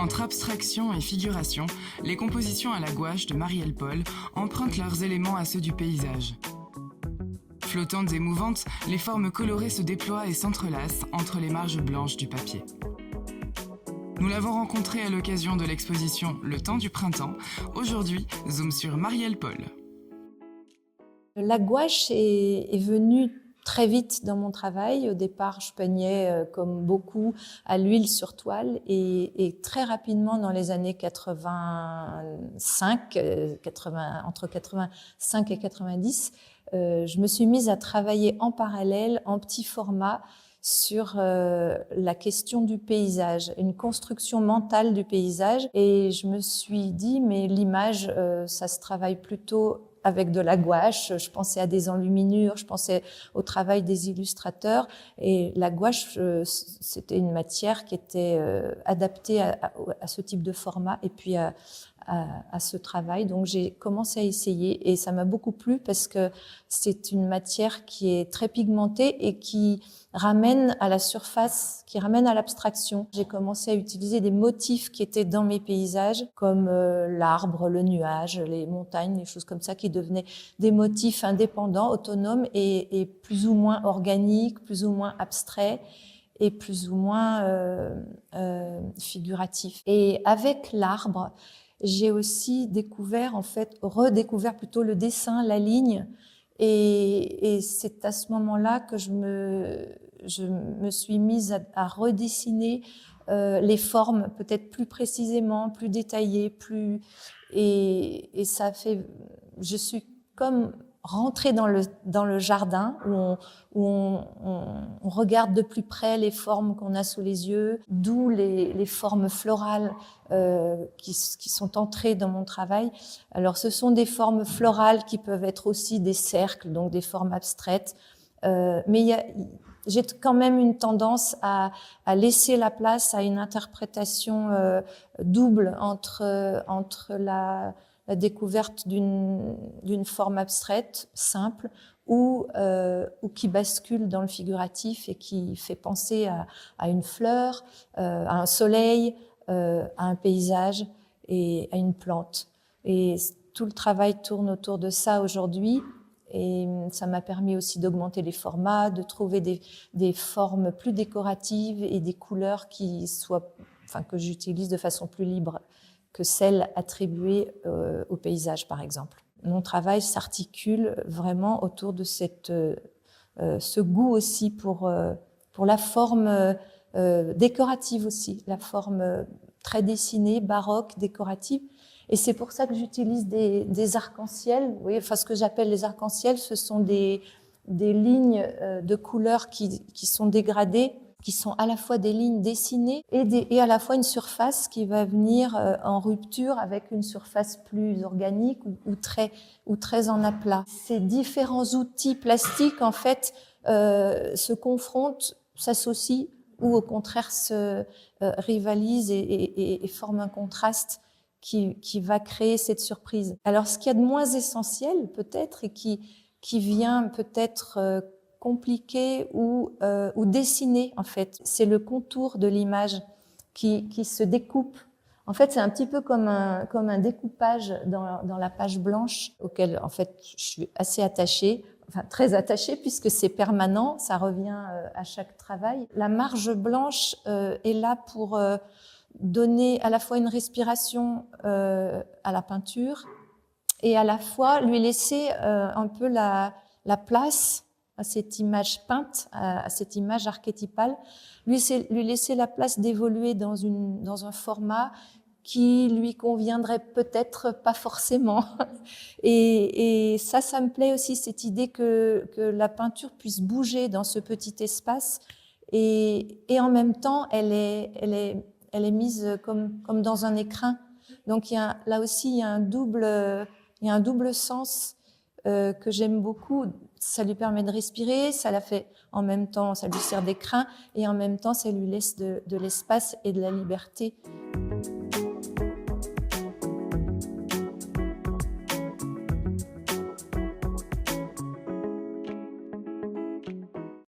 Entre abstraction et figuration, les compositions à la gouache de Marielle Paul empruntent leurs éléments à ceux du paysage. Flottantes et mouvantes, les formes colorées se déploient et s'entrelacent entre les marges blanches du papier. Nous l'avons rencontrée à l'occasion de l'exposition Le temps du printemps. Aujourd'hui, zoom sur Marielle Paul. La gouache est venue très vite dans mon travail. Au départ, je peignais comme beaucoup à l'huile sur toile et très rapidement dans les années 85, entre 85 et 90, je me suis mise à travailler en parallèle, en petit format, sur la question du paysage, une construction mentale du paysage. Et je me suis dit, mais l'image, ça se travaille plutôt avec de la gouache. Je pensais à des enluminures, je pensais au travail des illustrateurs. Et la gouache, c'était une matière qui était adaptée à ce type de format et puis à ce travail. Donc j'ai commencé à essayer et ça m'a beaucoup plu parce que c'est une matière qui est très pigmentée et qui ramène à la surface, qui ramène à l'abstraction. J'ai commencé à utiliser des motifs qui étaient dans mes paysages, comme l'arbre, le nuage, les montagnes, les choses comme ça, qui devenaient des motifs indépendants, autonomes et plus ou moins organiques, plus ou moins abstraits et plus ou moins figuratifs. Et avec l'arbre, j'ai aussi découvert, redécouvert plutôt le dessin, la ligne. Et c'est à ce moment-là que je me suis mise à redessiner les formes peut-être plus précisément, plus détaillées, et ça fait, je suis comme rentrée dans le jardin où on regarde de plus près les formes qu'on a sous les yeux, d'où les formes florales qui sont entrées dans mon travail. Alors ce sont des formes florales qui peuvent être aussi des cercles, donc des formes abstraites, mais j'ai quand même une tendance à laisser la place à une interprétation double entre la découverte d'une forme abstraite, simple, ou qui bascule dans le figuratif et qui fait penser à une fleur, à un soleil, à un paysage et à une plante. Et tout le travail tourne autour de ça aujourd'hui. Et ça m'a permis aussi d'augmenter les formats, de trouver des formes plus décoratives et des couleurs que j'utilise de façon plus libre que celles attribuées au paysage, par exemple. Mon travail s'articule vraiment autour de ce goût aussi pour la forme décorative aussi, la forme très dessinée, baroque, décorative. Et c'est pour ça que j'utilise des arcs-en-ciel. Vous voyez, enfin, ce que j'appelle les arcs-en-ciel, ce sont des lignes de couleurs qui sont dégradées, qui sont à la fois des lignes dessinées et à la fois une surface qui va venir en rupture avec une surface plus organique ou très en aplat. Ces différents outils plastiques, en fait, se confrontent, s'associent ou au contraire se rivalisent et forment un contraste qui va créer cette surprise. Alors, ce qu'il y a de moins essentiel, peut-être, et qui vient peut-être compliqué ou dessiné, en fait, c'est le contour de l'image qui se découpe. En fait, c'est un petit peu comme un découpage dans la page blanche, auquel, en fait, je suis assez attachée, enfin très attachée, puisque c'est permanent, ça revient à chaque travail. La marge blanche est là pour donner à la fois une respiration à la peinture et à la fois lui laisser un peu la place à cette image peinte, à cette image archétypale, lui laisser la place d'évoluer dans un format qui lui conviendrait peut-être pas forcément. Et ça me plaît aussi, cette idée que la peinture puisse bouger dans ce petit espace et en même temps, elle est mise comme dans un écrin. Donc là aussi, il y a un double sens que j'aime beaucoup. Ça lui permet de respirer, ça la fait en même temps, ça lui sert d'écrin et en même temps, ça lui laisse de l'espace et de la liberté.